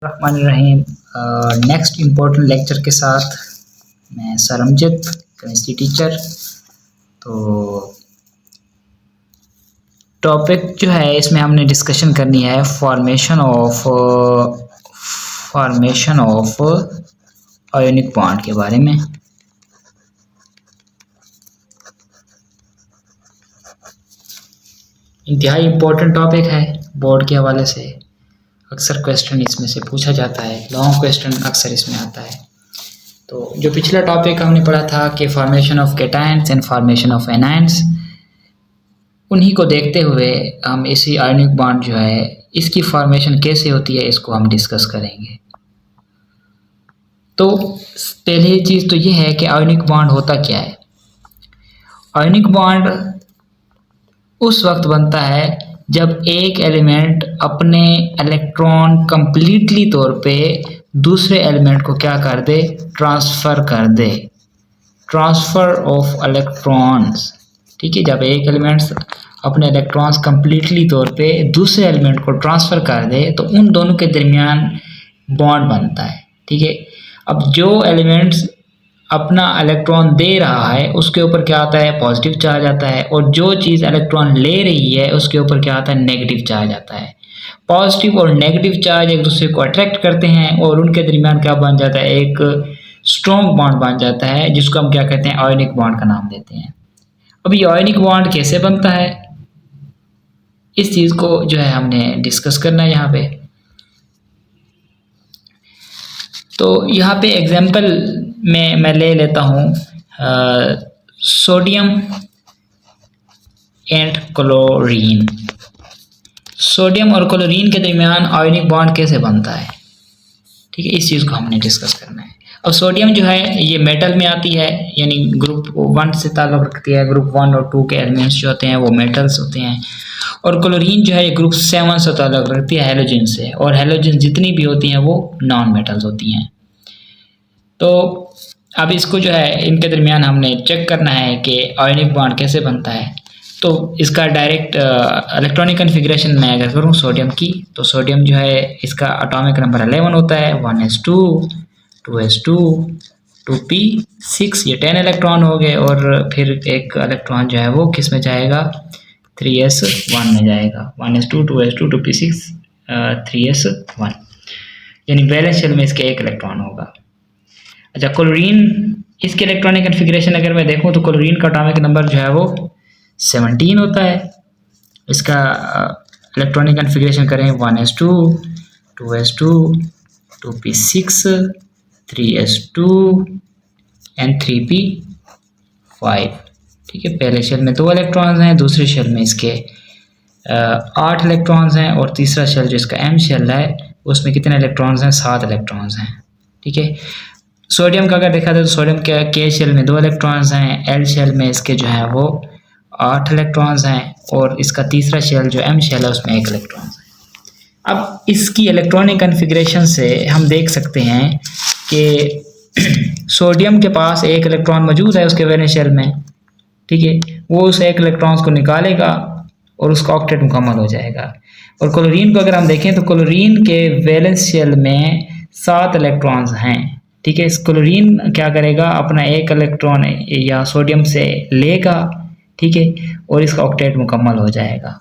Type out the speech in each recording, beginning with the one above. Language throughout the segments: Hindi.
रहीम। नेक्स्ट इम्पोर्टेंट लेक्चर के साथ मैं सरमजित केमिस्ट्री टीचर। तो टॉपिक जो है इसमें हमने डिस्कशन करनी है फॉर्मेशन ऑफ आयोनिक बॉन्ड के बारे में। इंतहाई इम्पोर्टेंट टॉपिक है बोर्ड के हवाले से। अक्सर क्वेश्चन इसमें से पूछा जाता है, लॉन्ग क्वेश्चन अक्सर इसमें आता है। तो जो पिछला टॉपिक हमने पढ़ा था कि formation of cations and formation of anions, उन्हीं को देखते हुए हम इसी आयोनिक बॉन्ड जो है इसकी फॉर्मेशन कैसे होती है इसको हम डिस्कस करेंगे। तो पहली चीज़ तो ये है कि आयोनिक बॉन्ड होता क्या है। आयोनिक बॉन्ड उस वक्त बनता है जब एक एलिमेंट अपने इलेक्ट्रॉन कंप्लीटली तौर पे दूसरे एलिमेंट को क्या कर दे, ट्रांसफ़र कर दे। ट्रांसफ़र ऑफ इलेक्ट्रॉन्स, ठीक है। जब एक एलिमेंट्स अपने इलेक्ट्रॉन्स कंप्लीटली तौर पे दूसरे एलिमेंट को ट्रांसफ़र कर दे तो उन दोनों के दरमियान बॉन्ड बनता है, ठीक है। अब जो एलिमेंट्स अपना इलेक्ट्रॉन दे रहा है उसके ऊपर क्या आता है, पॉजिटिव चार्ज आता है, और जो चीज़ इलेक्ट्रॉन ले रही है उसके ऊपर क्या आता है, नेगेटिव चार्ज आता है। पॉजिटिव और नेगेटिव चार्ज एक दूसरे को अट्रैक्ट करते हैं और उनके दरमियान क्या बन जाता है, एक स्ट्रॉन्ग बॉन्ड बन जाता है जिसको हम क्या कहते हैं, आयोनिक बॉन्ड का नाम देते हैं। अब ये आयोनिक बॉन्ड कैसे बनता है इस चीज़ को जो है हमने डिस्कस करना है यहाँ पे। तो यहाँ पे एग्जाम्पल में मैं ले लेता हूँ सोडियम एंड क्लोरीन। सोडियम और क्लोरीन के दरमियान आयोनिक बॉन्ड कैसे बनता है, ठीक है, इस चीज़ को हमने डिस्कस करना है। अब सोडियम जो है ये मेटल में आती है, यानी ग्रुप 1 से ताल्लुक़ रखती है। ग्रुप 1 और 2 के एलिमेंट्स जो होते हैं वो मेटल्स होते हैं। और क्लोरीन जो है ये ग्रुप 7 से ताल्लुक़ रखती है, हैलोजन से, और हैलोजन जितनी भी होती हैं वो नॉन मेटल्स होती हैं। तो अब इसको जो है इनके दरमियान हमने चेक करना है कि आयोनिक बॉन्ड कैसे बनता है। तो इसका डायरेक्ट इलेक्ट्रॉनिक कन्फिग्रेशन मैं अगर करूँ सोडियम की, तो सोडियम जो है इसका एटॉमिक नंबर 11 होता है, 1s2 2s2 2p6, ये 10 इलेक्ट्रॉन हो गए। और फिर एक इलेक्ट्रॉन जो है वो किस में जाएगा, 3s1 में जाएगा। 1s2 2s2 2p6 3s1, यानी बैलेंस शेल में इसके एक इलेक्ट्रॉन होगा। अच्छा, क्लोरीन, इसके इलेक्ट्रॉनिक कन्फिग्रेशन अगर मैं देखूं तो क्लोरीन का एटॉमिक नंबर जो है वो 17 होता है। इसका इलेक्ट्रॉनिक कन्फिग्रेशन करें 1s2 2s2 2p6 3s2 and 3p5, ठीक है। पहले शेल में 2 इलेक्ट्रॉन्स हैं, दूसरे शेल में इसके 8 इलेक्ट्रॉन्स हैं, और तीसरा शेल जो इसका एम शेल है उसमें कितने इलेक्ट्रॉन्स हैं, 7 इलेक्ट्रॉन्स हैं, ठीक है। सोडियम का अगर देखा जाए तो सोडियम के शेल में 2 इलेक्ट्रॉन्स हैं, एल शेल में इसके जो है वो 8 इलेक्ट्रॉन्स हैं, और इसका तीसरा शेल जो एम शेल है उसमें 1 इलेक्ट्रॉन है। अब इसकी इलेक्ट्रॉनिक कन्फिग्रेशन से हम देख सकते हैं कि सोडियम के पास 1 इलेक्ट्रॉन मौजूद है उसके वैलेंस शेल में, ठीक है। वो उस 1 इलेक्ट्रॉन को निकालेगा और उसका ऑक्टेट मुकम्मल हो जाएगा। और क्लोरीन को अगर हम देखें तो क्लोरीन के वैलेंस शेल में 7 इलेक्ट्रॉन्स हैं, ठीक है। इस क्लोरीन क्या करेगा, अपना 1 इलेक्ट्रॉन या सोडियम से लेगा, ठीक है, और इसका ऑक्टेट मुकम्मल हो जाएगा।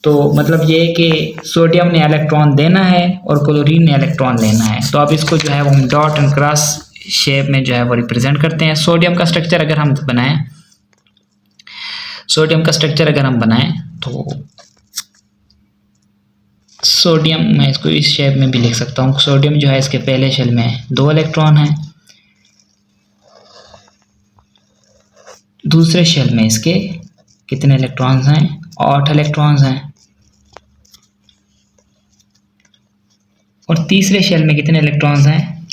तो मतलब ये कि सोडियम ने इलेक्ट्रॉन देना है और क्लोरीन ने इलेक्ट्रॉन लेना है। तो अब इसको जो है वो हम डॉट एंड क्रॉस शेप में जो है वो रिप्रेजेंट करते हैं। सोडियम का स्ट्रक्चर अगर हम बनाएं, तो सोडियम, मैं इसको इस शेप में भी लिख सकता हूँ। सोडियम जो है इसके पहले शेल में 2 इलेक्ट्रॉन हैं, दूसरे शेल में इसके कितने इलेक्ट्रॉन्स हैं, 8 इलेक्ट्रॉन्स हैं, और तीसरे शेल में कितने इलेक्ट्रॉन्स हैं,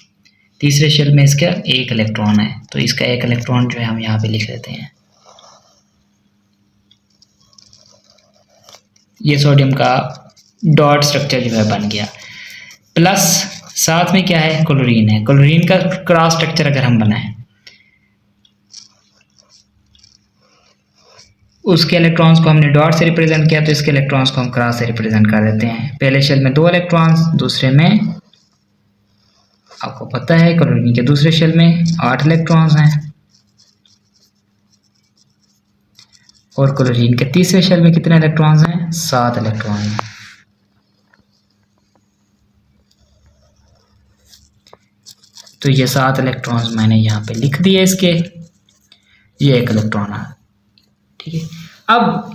तीसरे शेल में इसका 1 इलेक्ट्रॉन है। तो इसका 1 इलेक्ट्रॉन जो है हम यहाँ पे लिख लेते हैं। ये सोडियम का डॉट स्ट्रक्चर जो है बन गया। प्लस साथ में क्या है, क्लोरीन है। क्लोरीन का क्रॉस स्ट्रक्चर अगर हम बनाएं, उसके इलेक्ट्रॉन्स को हमने डॉट से रिप्रेजेंट किया, तो इसके इलेक्ट्रॉन्स को हम क्रॉस से रिप्रेजेंट कर देते हैं। पहले शेल में 2 इलेक्ट्रॉन्स, दूसरे में आपको पता है क्लोरीन के दूसरे शेल में 8 इलेक्ट्रॉन्स हैं और क्लोरीन के तीसरे शेल में कितने इलेक्ट्रॉन्स हैं? 7 इलेक्ट्रॉन हैं। तो ये 7 इलेक्ट्रॉन्स मैंने यहाँ पे लिख दिए इसके, ये एक इलेक्ट्रॉन है, ठीक है। अब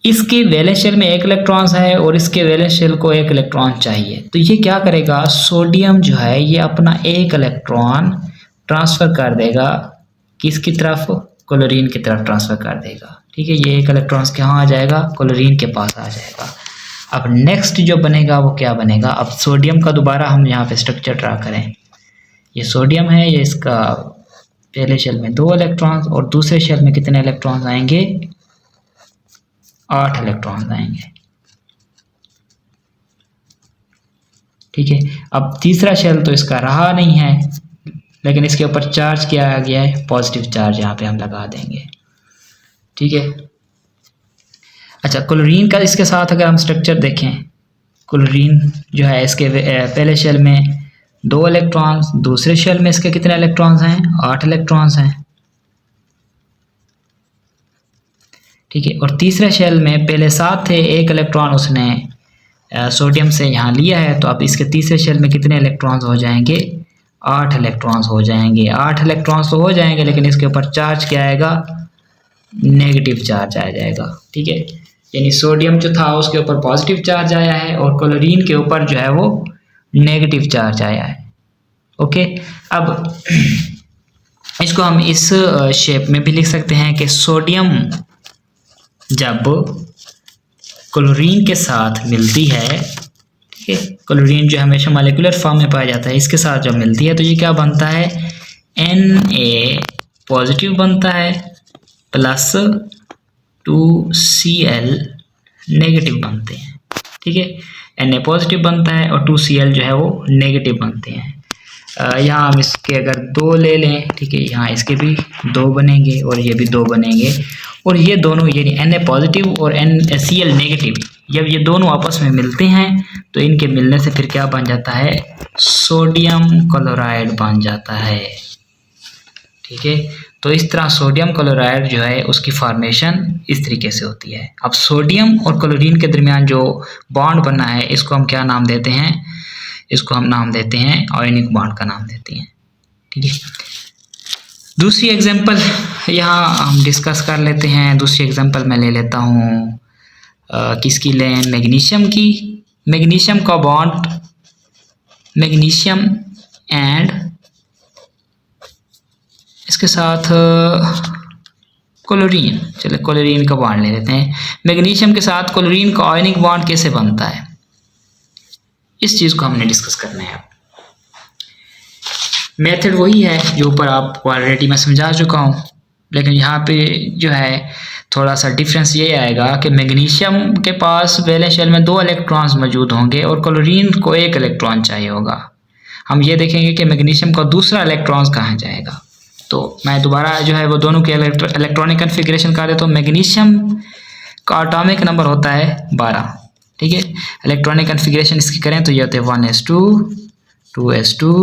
इसके वैलेंस शेल में 1 इलेक्ट्रॉन्स है और इसके वैलेंस शेल को 1 इलेक्ट्रॉन चाहिए, तो ये क्या करेगा, सोडियम जो है ये अपना 1 इलेक्ट्रॉन ट्रांसफर कर देगा किसकी तरफ? क्लोरीन की तरफ ट्रांसफर कर देगा, ठीक है। ये 1 इलेक्ट्रॉन कहाँ आ जाएगा? क्लोरीन के पास आ जाएगा। अब नेक्स्ट जो बनेगा वो क्या बनेगा? अब सोडियम का दोबारा हम यहाँ पे स्ट्रक्चर ड्रा करें। ये सोडियम है, ये इसका पहले शेल में 2 इलेक्ट्रॉन्स और दूसरे शेल में कितने इलेक्ट्रॉन्स आएंगे? 8 इलेक्ट्रॉन्स आएंगे, ठीक है। अब तीसरा शेल तो इसका रहा नहीं है, लेकिन इसके ऊपर चार्ज क्या आ गया है? पॉजिटिव चार्ज यहाँ पे हम लगा देंगे, ठीक है। अच्छा, क्लोरीन का इसके साथ अगर हम स्ट्रक्चर देखें, क्लोरीन जो है इसके पहले शेल में 2 इलेक्ट्रॉन्स, दूसरे शेल में इसके कितने इलेक्ट्रॉन्स हैं? 8 इलेक्ट्रॉन्स हैं, ठीक है। और तीसरे शेल में पहले 7 थे, 1 इलेक्ट्रॉन उसने सोडियम से यहाँ लिया है, तो अब इसके तीसरे शेल में कितने इलेक्ट्रॉन्स हो जाएंगे? 8 इलेक्ट्रॉन्स हो जाएंगे। 8 इलेक्ट्रॉन्स तो हो जाएंगे, लेकिन इसके ऊपर चार्ज क्या आएगा? नेगेटिव चार्ज आ जाएगा, ठीक है। यानी सोडियम जो था उसके ऊपर पॉजिटिव चार्ज आया है और क्लोरीन के ऊपर जो है वो नेगेटिव चार्ज आया है, ओके। अब इसको हम इस शेप में भी लिख सकते हैं कि सोडियम जब क्लोरीन के साथ मिलती है, ठीक है, क्लोरीन जो हमेशा मॉलिक्यूलर फॉर्म में पाया जाता है, इसके साथ जब मिलती है तो ये क्या बनता है? Na पॉजिटिव बनता है प्लस 2Cl नेगेटिव बनते हैं, ठीक है। Na पॉजिटिव बनता है और 2Cl जो है वो नेगेटिव बनते हैं। यहाँ हम इसके अगर 2 ले लें, ठीक है, यहाँ इसके भी 2 बनेंगे और ये भी 2 बनेंगे, और ये दोनों यानी Na पॉजिटिव और Cl नेगेटिव, जब ये दोनों आपस में मिलते हैं तो इनके मिलने से फिर क्या बन जाता है? सोडियम क्लोराइड बन जाता है, ठीक है। तो इस तरह सोडियम क्लोराइड जो है उसकी फॉर्मेशन इस तरीके से होती है। अब सोडियम और क्लोरीन के दरमियान जो बॉन्ड बना है इसको हम क्या नाम देते हैं? इसको हम नाम देते हैं आयनिक बॉन्ड का नाम देते हैं, ठीक है। दूसरी एग्जांपल यहाँ हम डिस्कस कर लेते हैं। दूसरी एग्जांपल मैं ले लेता हूँ किसकी लें? मैग्नीशियम की। मैग्नीशियम का बॉन्ड, मैग्नीशियम एंड इसके साथ क्लोरीन, चलो क्लोरीन का बॉन्ड ले लेते हैं। मैग्नीशियम के साथ क्लोरीन का आयनिक बॉन्ड कैसे बनता है, इस चीज़ को हमने डिस्कस करना है। मेथड वही है जो ऊपर आपको ऑलरेडी मैं समझा चुका हूँ, लेकिन यहाँ पे जो है थोड़ा सा डिफरेंस ये आएगा कि मैग्नीशियम के पास वैलेंस शेल में 2 इलेक्ट्रॉन्स मौजूद होंगे और क्लोरीन को 1 इलेक्ट्रॉन चाहिए होगा। हम ये देखेंगे कि मैग्नीशियम का दूसरा इलेक्ट्रॉन कहाँ जाएगा। तो मैं दोबारा जो है वो दोनों के इलेक्ट्रॉनिक कन्फिग्रेशन कर देता हूँ। मैग्नीशियम का एटॉमिक नंबर होता है 12, ठीक है। इलेक्ट्रॉनिक कन्फिग्रेशन इसकी करें तो ये होते हैं 1s2 2s2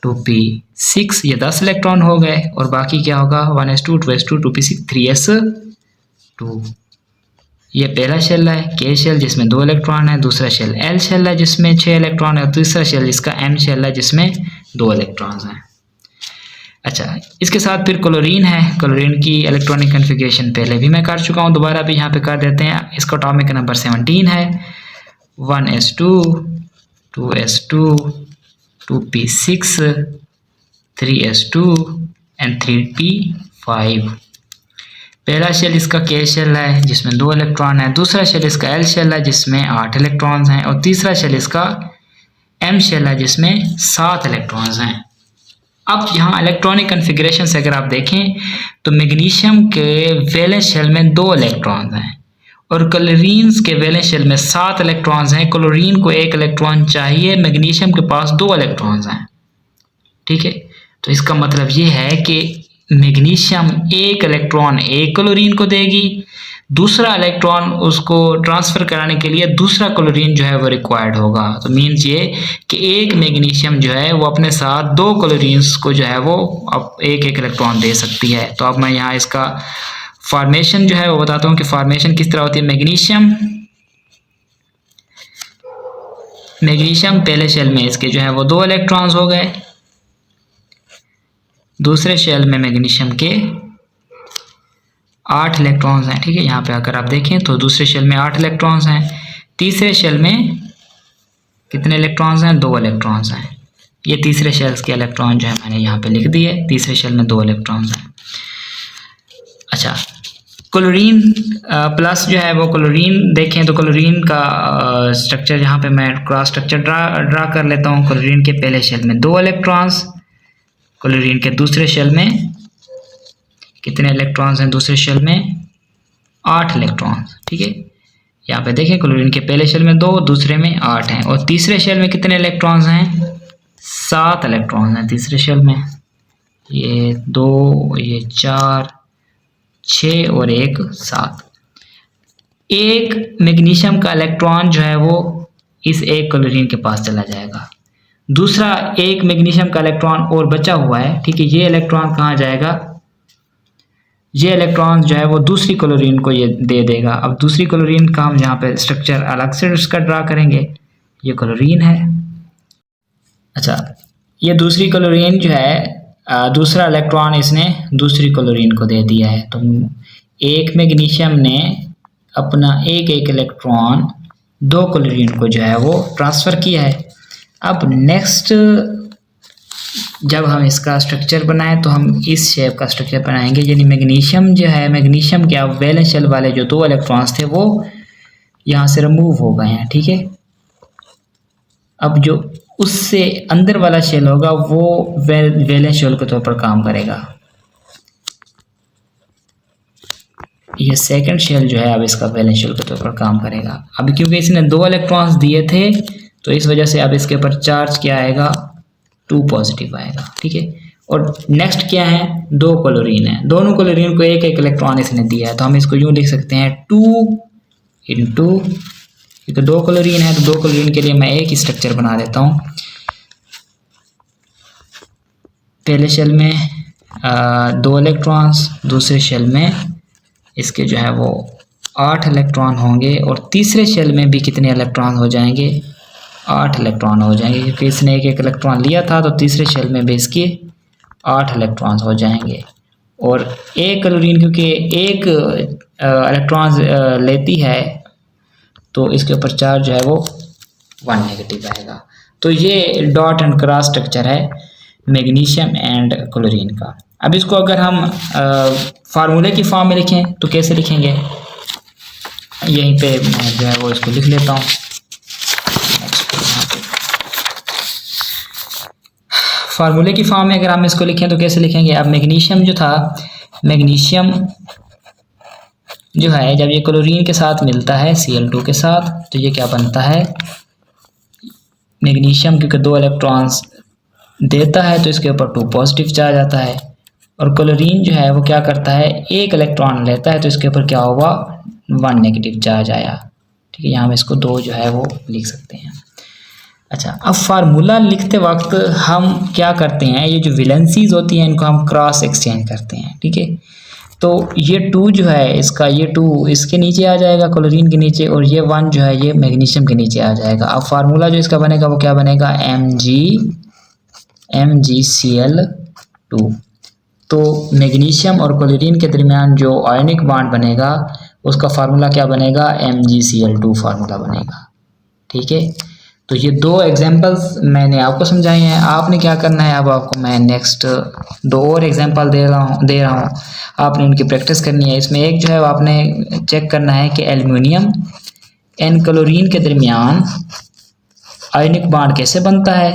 2p6, ये 10 इलेक्ट्रॉन हो गए, और बाकी क्या होगा? 1s2 2s2 2p6 3s2। ये पहला शेल है K शेल जिसमें 2 इलेक्ट्रॉन है, दूसरा शेल L शेल है जिसमें 6 इलेक्ट्रॉन है, तीसरा शेल इसका M शेल है जिसमें 2 इलेक्ट्रॉन्स हैं। अच्छा, इसके साथ फिर क्लोरीन है। क्लोरीन की इलेक्ट्रॉनिक कन्फिग्रेशन पहले भी मैं कर चुका हूँ, दोबारा भी यहाँ पे कर देते हैं। इसका एटॉमिक नंबर 17 है। 1s2 2s2 2p6 3s2 and 3p5। पहला शेल इसका K शेल है जिसमें 2 इलेक्ट्रॉन है, दूसरा शेल इसका L शेल है जिसमें 8 इलेक्ट्रॉन्स हैं, और तीसरा शेल इसका M शेल है जिसमें 7 इलेक्ट्रॉन्स हैं। अब यहाँ इलेक्ट्रॉनिक कन्फिग्रेशन से अगर आप देखें तो मैग्नीशियम के वैलेंस शेल में 2 इलेक्ट्रॉन्स हैं और क्लोरीन के वैलेंस शेल में 7 इलेक्ट्रॉन्स हैं। क्लोरीन को 1 इलेक्ट्रॉन चाहिए, मैग्नीशियम के पास 2 इलेक्ट्रॉन्स हैं, ठीक है। तो इसका मतलब ये है कि मैग्नीशियम 1 इलेक्ट्रॉन एक क्लोरीन को देगी, दूसरा इलेक्ट्रॉन उसको ट्रांसफ़र कराने के लिए दूसरा क्लोरीन जो है वो रिक्वायर्ड होगा। तो मीन्स ये कि एक मैग्नीशियम जो है वो अपने साथ दो क्लोरीन्स को जो है वो अब एक एक इलेक्ट्रॉन दे सकती है। तो अब मैं यहाँ इसका फॉर्मेशन जो है वो बताता हूँ कि फॉर्मेशन किस तरह होती है। मैग्नीशियम पहले शेल में इसके जो है वो दो इलेक्ट्रॉन्स हो गए, दूसरे शेल में मैग्नीशियम के 8 इलेक्ट्रॉन्स हैं। ठीक है, यहाँ पे अगर आप देखें तो दूसरे शेल में 8 इलेक्ट्रॉन्स हैं, तीसरे शेल में कितने इलेक्ट्रॉन्स हैं, 2 इलेक्ट्रॉन्स हैं। ये तीसरे शेल्स के इलेक्ट्रॉन जो है मैंने यहाँ पे लिख दिए, तीसरे शेल में 2 इलेक्ट्रॉन्स हैं। अच्छा, क्लोरीन प्लस जो है वो क्लोरीन देखें तो क्लोरीन का स्ट्रक्चर यहाँ पे मैं क्रॉस स्ट्रक्चर ड्रा कर लेता हूँ। क्लोरीन के पहले शेल में 2 इलेक्ट्रॉन्स, क्लोरीन के दूसरे शेल में कितने इलेक्ट्रॉन्स हैं, दूसरे शेल में 8 इलेक्ट्रॉन्स। ठीक है, यहाँ पे देखें क्लोरीन के पहले शेल में 2, दूसरे में 8 हैं, और तीसरे शेल में कितने इलेक्ट्रॉन्स हैं, 7 इलेक्ट्रॉन्स हैं तीसरे शेल में। ये 2, ये 4, 6 और 1 7। एक मैग्नीशियम का इलेक्ट्रॉन जो है वो इस एक क्लोरीन के पास चला जाएगा, दूसरा एक मैग्नीशियम का इलेक्ट्रॉन और बचा हुआ है। ठीक है, ये इलेक्ट्रॉन कहाँ जाएगा, ये इलेक्ट्रॉन जो है वो दूसरी क्लोरीन को ये दे देगा। अब दूसरी क्लोरीन का हम यहाँ पे स्ट्रक्चर अलग से उसका ड्रा करेंगे। ये क्लोरीन है। अच्छा, ये दूसरी क्लोरीन जो है दूसरा इलेक्ट्रॉन इसने दूसरी क्लोरीन को दे दिया है। तो एक मैग्नीशियम ने अपना एक एक इलेक्ट्रॉन 2 क्लोरीन को जो है वो ट्रांसफ़र किया है। अब नेक्स्ट जब हम इसका स्ट्रक्चर बनाएं तो हम इस शेप का स्ट्रक्चर बनाएंगे, यानी मैग्नीशियम जो है, मैग्नीशियम के अब वैलेंस शेल वाले जो 2 इलेक्ट्रॉन्स थे वो यहाँ से रिमूव हो गए हैं। ठीक है, अब जो उससे अंदर वाला शेल होगा वो वैलेंस शेल के तौर पर काम करेगा। ये सेकंड शेल जो है अब इसका वैलेंस शेल के तौर पर काम करेगा। अब क्योंकि इसने 2 इलेक्ट्रॉन्स दिए थे तो इस वजह से अब इसके ऊपर चार्ज क्या आएगा, 2 पॉजिटिव आएगा। ठीक है, और नेक्स्ट क्या है, 2 क्लोरीन है, दोनों क्लोरीन को एक एक इलेक्ट्रॉन इसने दिया है। तो हम इसको यूँ लिख सकते हैं 2 इंटू, क्योंकि 2 क्लोरीन है तो 2 क्लोरीन के लिए मैं एक ही स्ट्रक्चर बना देता हूँ। पहले शेल में 2 इलेक्ट्रॉन्स, दूसरे शेल में इसके जो है वो 8 इलेक्ट्रॉन होंगे, और तीसरे शेल में भी कितने इलेक्ट्रॉन हो जाएंगे, 8 इलेक्ट्रॉन हो जाएंगे, क्योंकि इसने एक एक इलेक्ट्रॉन लिया था। तो तीसरे शेल में भी इसके 8 इलेक्ट्रॉन्स हो जाएंगे, और एक क्लोरीन क्योंकि एक इलेक्ट्रॉन्स लेती है तो इसके ऊपर चार्ज जो है वो 1 नेगेटिव आएगा। तो ये डॉट एंड क्रॉस स्ट्रक्चर है मैग्नीशियम एंड क्लोरीन का। अब इसको अगर हम फार्मूले की फॉर्म में लिखें तो कैसे लिखेंगे, यहीं पे मैं जो है वो इसको लिख लेता हूँ। फार्मूले की फॉर्म में अगर हम इसको लिखें तो कैसे लिखेंगे। अब मैग्नीशियम जो था, मैग्नीशियम जो है जब ये क्लोरीन के साथ मिलता है Cl2 के साथ तो ये क्या बनता है, मैग्नीशियम क्योंकि 2 इलेक्ट्रॉन्स देता है तो इसके ऊपर 2 पॉजिटिव चार्ज आता है, और क्लोरीन जो है वो क्या करता है, एक इलेक्ट्रॉन लेता है तो इसके ऊपर क्या होगा, 1 नेगेटिव चार्ज आया। ठीक है, यहाँ हम इसको 2 जो है वो लिख सकते हैं। अच्छा, अब फार्मूला लिखते वक्त हम क्या करते हैं, ये जो वैलेंसीज होती हैं इनको हम क्रॉस एक्सचेंज करते हैं। ठीक है, तो ये 2 जो है इसका, ये 2 इसके नीचे आ जाएगा क्लोरीन के नीचे, और ये 1 जो है ये मैग्नीशियम के नीचे आ जाएगा। अब फार्मूला जो इसका बनेगा वो क्या बनेगा, MgCl2। तो मैग्नीशियम और क्लोरीन के दरमियान जो आयनिक बॉन्ड बनेगा उसका फार्मूला क्या बनेगा, MgCl2 फार्मूला बनेगा। ठीक है, तो ये 2 एग्जांपल्स मैंने आपको समझाए हैं। आपने क्या करना है, अब आपको मैं नेक्स्ट 2 और एग्जांपल दे रहा हूँ, आपने उनकी प्रैक्टिस करनी है। इसमें एक जो है आपने चेक करना है कि एल्युमिनियम एंड क्लोरीन के दरमियान आयनिक बॉन्ड कैसे बनता है।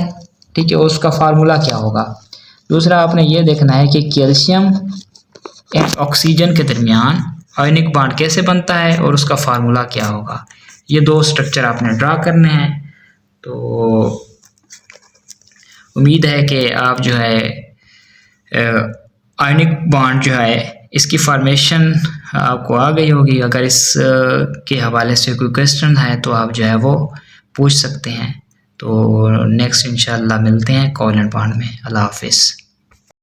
ठीक है, उसका फार्मूला क्या होगा। दूसरा आपने ये देखना है कि कैल्शियम एंड ऑक्सीजन के दरमियान आयनिक बॉन्ड कैसे बनता है और उसका फार्मूला क्या होगा। ये 2 स्ट्रक्चर आपने ड्रा करने हैं। तो उम्मीद है कि आप जो है आयनिक बॉन्ड जो है इसकी फॉर्मेशन आपको आ गई होगी। अगर इस के हवाले से कोई क्वेश्चन है तो आप जो है वो पूछ सकते हैं। तो नेक्स्ट इंशाल्लाह मिलते हैं कॉल एंड पार्ट में। अल्लाह हाफिज़।